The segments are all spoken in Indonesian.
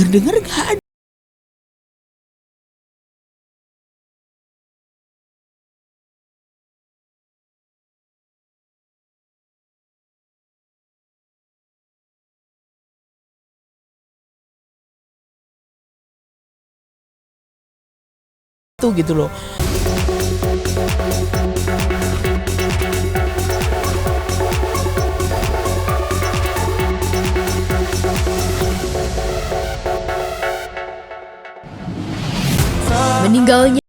denger gak ada tuh gitu loh. Meninggalnya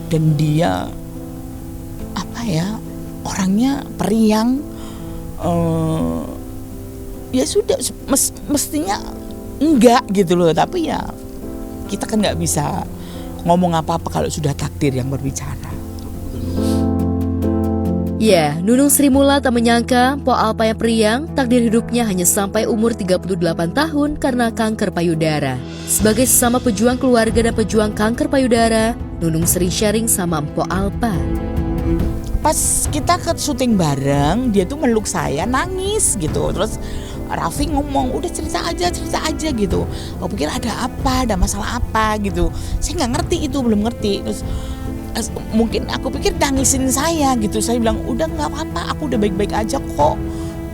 dan dia apa ya, orangnya periang, ya sudah mestinya enggak gitu loh, tapi ya kita kan nggak bisa ngomong apa-apa kalau sudah takdir yang berbicara. Ya, Nunung Sri Mulat tak menyangka Po Alpa yang periang takdir hidupnya hanya sampai umur 38 tahun karena kanker payudara. Sebagai sesama pejuang keluarga dan pejuang kanker payudara, Nunung sering sharing sama Po Alpa. Pas kita ke syuting bareng, dia tuh meluk saya, nangis gitu. Terus Raffi ngomong, udah cerita aja gitu. Aku pikir ada apa, ada masalah apa gitu. Saya nggak ngerti itu, belum ngerti. Terus mungkin aku pikir nangisin saya gitu. Saya bilang udah nggak apa-apa, aku udah baik-baik aja kok.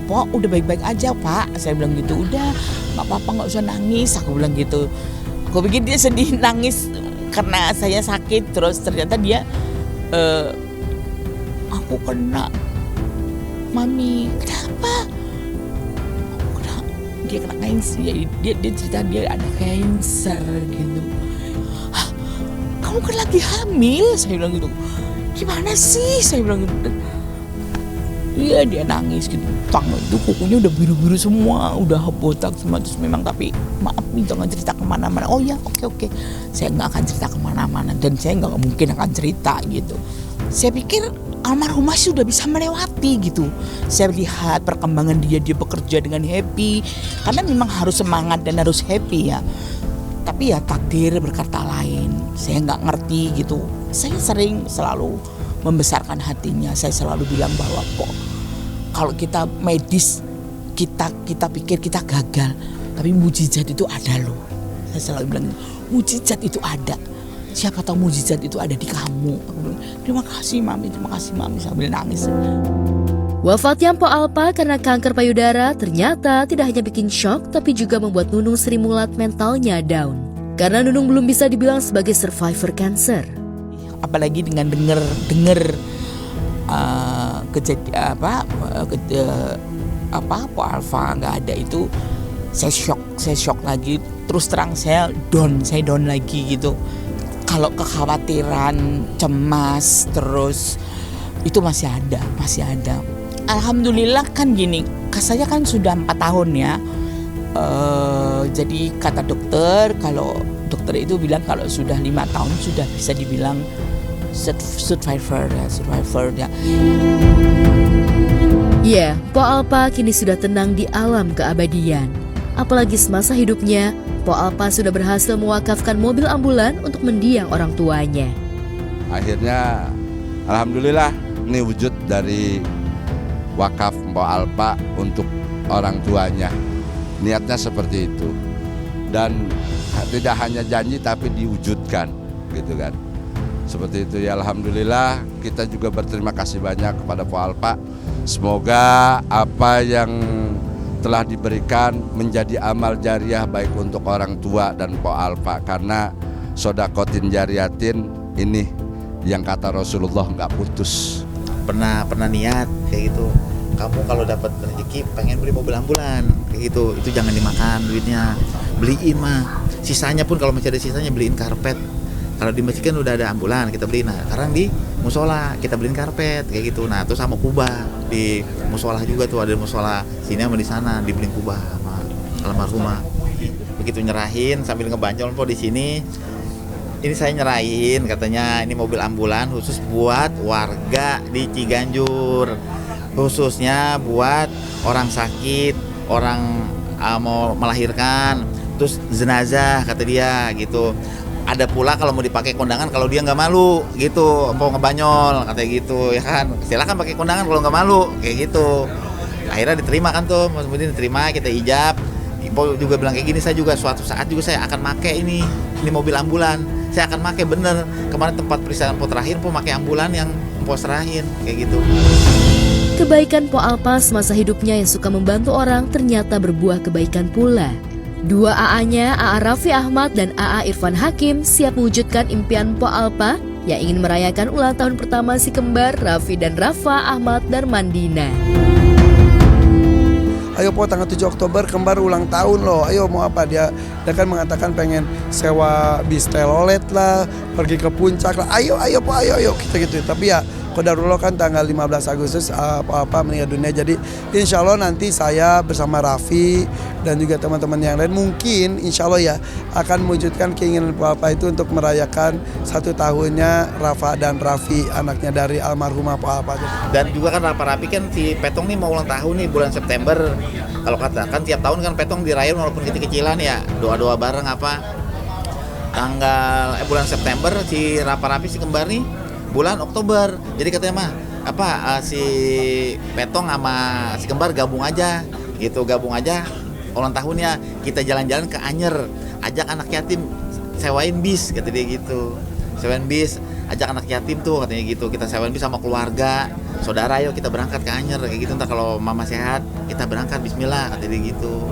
Pok udah baik-baik aja Pak. Saya bilang gitu, udah nggak apa-apa, nggak usah nangis. Aku bilang gitu. Aku pikir dia sedih nangis karena saya sakit. Terus ternyata dia aku kena, Mami kenapa? Dia kena cancer. Dia cerita dia ada cancer gitu. Kamu kan lagi hamil, saya bilang gitu. Gimana sih, saya bilang gitu. Iya, dia nangis gitu. Tangan itu kukunya udah biru-biru semua, udah botak semua. Terus memang tapi maaf nih, jangan cerita kemana-mana. Oh ya, oke. Saya nggak akan cerita kemana-mana dan saya nggak mungkin akan cerita gitu. Saya pikir almarhumah sudah bisa melewati gitu. Saya lihat perkembangan dia bekerja dengan happy, karena memang harus semangat dan harus happy ya. Tapi ya takdir berkata lain. Saya nggak ngerti gitu. Saya selalu membesarkan hatinya. Saya selalu bilang bahwa kok kalau kita medis kita pikir kita gagal, tapi mujizat itu ada loh. Saya selalu bilang mujizat itu ada. Siapa tahu mujizat itu ada di kamu. Aku bilang, terima kasih mami sambil nangis. Wafatnya Po Alpa karena kanker payudara ternyata tidak hanya bikin shock, tapi juga membuat Nunung Sri Mulat mentalnya down. Karena Nunung belum bisa dibilang sebagai survivor cancer. Apalagi dengan dengar kejadian Po Alpa nggak ada itu, saya shock lagi. Terus terang saya down lagi gitu. Kalau kekhawatiran, cemas, terus itu masih ada. Alhamdulillah kan gini, saya kan sudah 4 tahun ya. Jadi kata dokter, kalau dokter itu bilang kalau sudah 5 tahun sudah bisa dibilang survivor ya. Ya, Po Alpa kini sudah tenang di alam keabadian. Apalagi semasa hidupnya, Po Alpa sudah berhasil mewakafkan mobil ambulan untuk mendiang orang tuanya. Akhirnya, alhamdulillah, ini wujud dari wakaf Po Alpa untuk orang tuanya. Niatnya seperti itu. Dan tidak hanya janji tapi diwujudkan, gitu kan. Seperti itu ya, alhamdulillah. Kita juga berterima kasih banyak kepada Po Alpa. Semoga apa yang telah diberikan menjadi amal jariah baik untuk orang tua dan Po Alpa, karena sodakotin jariatin ini yang kata Rasulullah nggak putus. Pernah niat kayak gitu, kamu kalau dapat rezeki pengen beli mobil ambulan kayak gitu, itu jangan dimakan duitnya, beliin mah. Sisanya pun kalau masih ada sisanya beliin karpet. Kalau di masjid kan udah ada ambulan, kita beliin. Nah sekarang di musola kita beliin karpet kayak gitu. Nah terus sama kubah di musola juga tuh, ada musola sini sama di sana dibeliin kubah sama almarhumah. Begitu nyerahin sambil ngebanjol po di sini. Ini saya nyerahin katanya ini mobil ambulan khusus buat warga di Ciganjur, khususnya buat orang sakit, orang mau melahirkan, terus jenazah kata dia gitu. Ada pula kalau mau dipakai kondangan kalau dia nggak malu gitu, mau ngebanyol katanya gitu ya kan, silakan pakai kondangan kalau nggak malu kayak gitu. Akhirnya diterima kan tuh, Mas Mudin diterima, kita ijab. Impo juga bilang kayak gini, saya juga suatu saat juga saya akan pakai ini mobil ambulan, saya akan pakai bener. Kemarin tempat peristirahatan Po terakhir Po pakai ambulan yang Po serahin kayak gitu. Kebaikan Po Alpa semasa hidupnya yang suka membantu orang ternyata berbuah kebaikan pula. Dua AA-nya, AA Raffi Ahmad dan AA Irfan Hakim, siap mewujudkan impian Po Alpa yang ingin merayakan ulang tahun pertama si kembar Raffi dan Rafa Ahmad Darmandina. Ayo Po, tanggal 7 Oktober kembar ulang tahun loh. Ayo mau apa? Dia kan mengatakan pengen sewa bis telolet lah, pergi ke puncak lah. Ayo Po, ayo gitu. Tapi ya qadarullah kan tanggal 15 Agustus apa meninggal dunia. Jadi insya Allah nanti saya bersama Raffi dan juga teman-teman yang lain mungkin insya Allah ya akan mewujudkan keinginan Apa itu untuk merayakan 1 tahunnya Rafa dan Raffi, anaknya dari almarhumah Apa. Dan juga kan Raffi kan si Petong nih mau ulang tahun nih bulan September. Kalau katakan tiap tahun kan Petong dirayain walaupun kecil-kecilan ya, doa-doa bareng apa. Bulan September si Raffi si kembar nih bulan Oktober. Jadi katanya mah si Petong sama si kembar gabung aja ulang tahunnya, kita jalan-jalan ke Anyer, ajak anak yatim sewain bis kata dia gitu. Sewain bis, ajak anak yatim tuh katanya gitu, kita sewain bis sama keluarga, saudara, yuk kita berangkat ke Anyer kayak gitu, ntar kalau mama sehat kita berangkat, bismillah kata dia gitu.